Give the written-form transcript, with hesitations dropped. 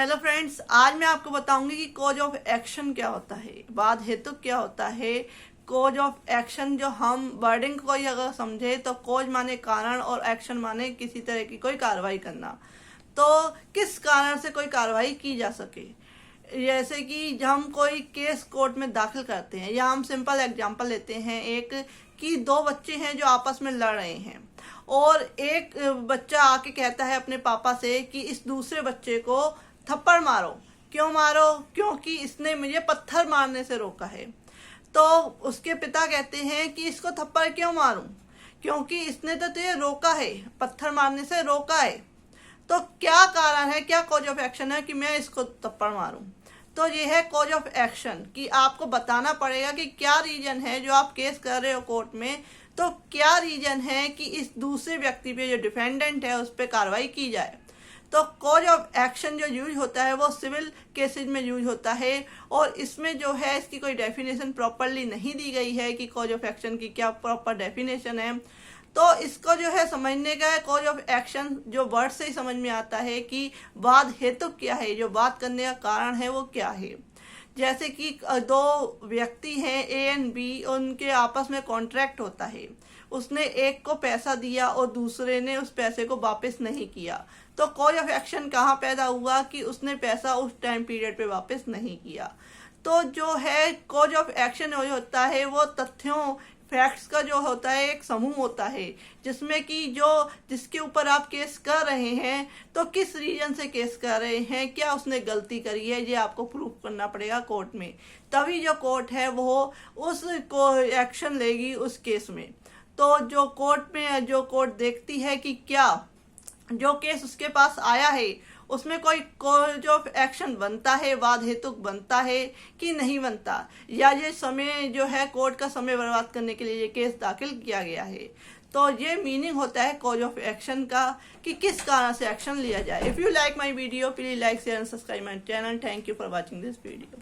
Hello friends, आज मैं आपको बताऊंगी कि कॉज ऑफ एक्शन क्या होता है, बाद हेतु क्या होता है। कॉज ऑफ एक्शन जो हम वर्डिंग को ही अगर समझे तो कॉज माने कारण और एक्शन माने किसी तरह की कोई कार्रवाई करना। तो किस कारण से कोई कार्रवाई की जा सके, जैसे कि हम कोई केस कोर्ट में दाखिल करते हैं, या हम सिंपल एग्जांपल लेते हैं एक कि दो बच्चे हैं जो आपस में लड़ रहे हैं और एक बच्चा आके कहता है अपने पापा से कि इस दूसरे बच्चे को थप्पड़ मारो। क्यों मारो? क्योंकि इसने मुझे पत्थर मारने से रोका है। तो उसके पिता कहते हैं कि इसको थप्पड़ क्यों मारूं? क्योंकि इसने तो तुझे रोका है, पत्थर मारने से रोका है। तो क्या कारण है, क्या कॉज ऑफ एक्शन है कि मैं इसको थप्पड़ मारूं? तो ये है कॉज ऑफ एक्शन कि आपको बताना पड़ेगा कि क्या रीजन है जो आप केस कर रहे हो कोर्ट में। तो क्या रीजन है कि इस दूसरे व्यक्ति पे, जो डिफेंडेंट है, उस पर कार्रवाई की जाए। तो कॉज ऑफ एक्शन जो यूज होता है वो सिविल केसेज में यूज होता है, और इसमें जो है इसकी कोई डेफिनेशन प्रॉपरली नहीं दी गई है कि कॉज ऑफ एक्शन की क्या प्रॉपर डेफिनेशन है। तो इसको जो है समझने का है, कॉज ऑफ एक्शन जो वर्ड से ही समझ में आता है कि बाद हेतु क्या है, जो बात करने का कारण है वो क्या है। जैसे कि दो व्यक्ति हैं ए एंड बी, उनके आपस में कॉन्ट्रैक्ट होता है। उसने एक को पैसा दिया और दूसरे ने उस पैसे को वापस नहीं किया। तो कॉज ऑफ एक्शन कहाँ पैदा हुआ कि उसने पैसा उस टाइम पीरियड पे वापस नहीं किया। तो जो है कॉज ऑफ एक्शन जो होता है वो तथ्यों, फैक्ट्स का जो होता है एक समूह होता है, जिसमें कि जिसके ऊपर आप केस कर रहे हैं तो किस रीजन से केस कर रहे हैं, क्या उसने गलती करी है, ये आपको प्रूव करना पड़ेगा कोर्ट में। तभी जो कोर्ट है वो उस एक्शन लेगी उस केस में। तो जो कोर्ट देखती है कि क्या जो केस उसके पास आया है उसमें कोई कॉज ऑफ एक्शन बनता है, वाद हेतुक बनता है कि नहीं बनता, या ये समय जो है कोर्ट का समय बर्बाद करने के लिए ये केस दाखिल किया गया है। तो ये मीनिंग होता है कॉज ऑफ एक्शन का कि किस कारण से एक्शन लिया जाए। If you like my video, please like, share and subscribe my channel. Thank you for watching this video.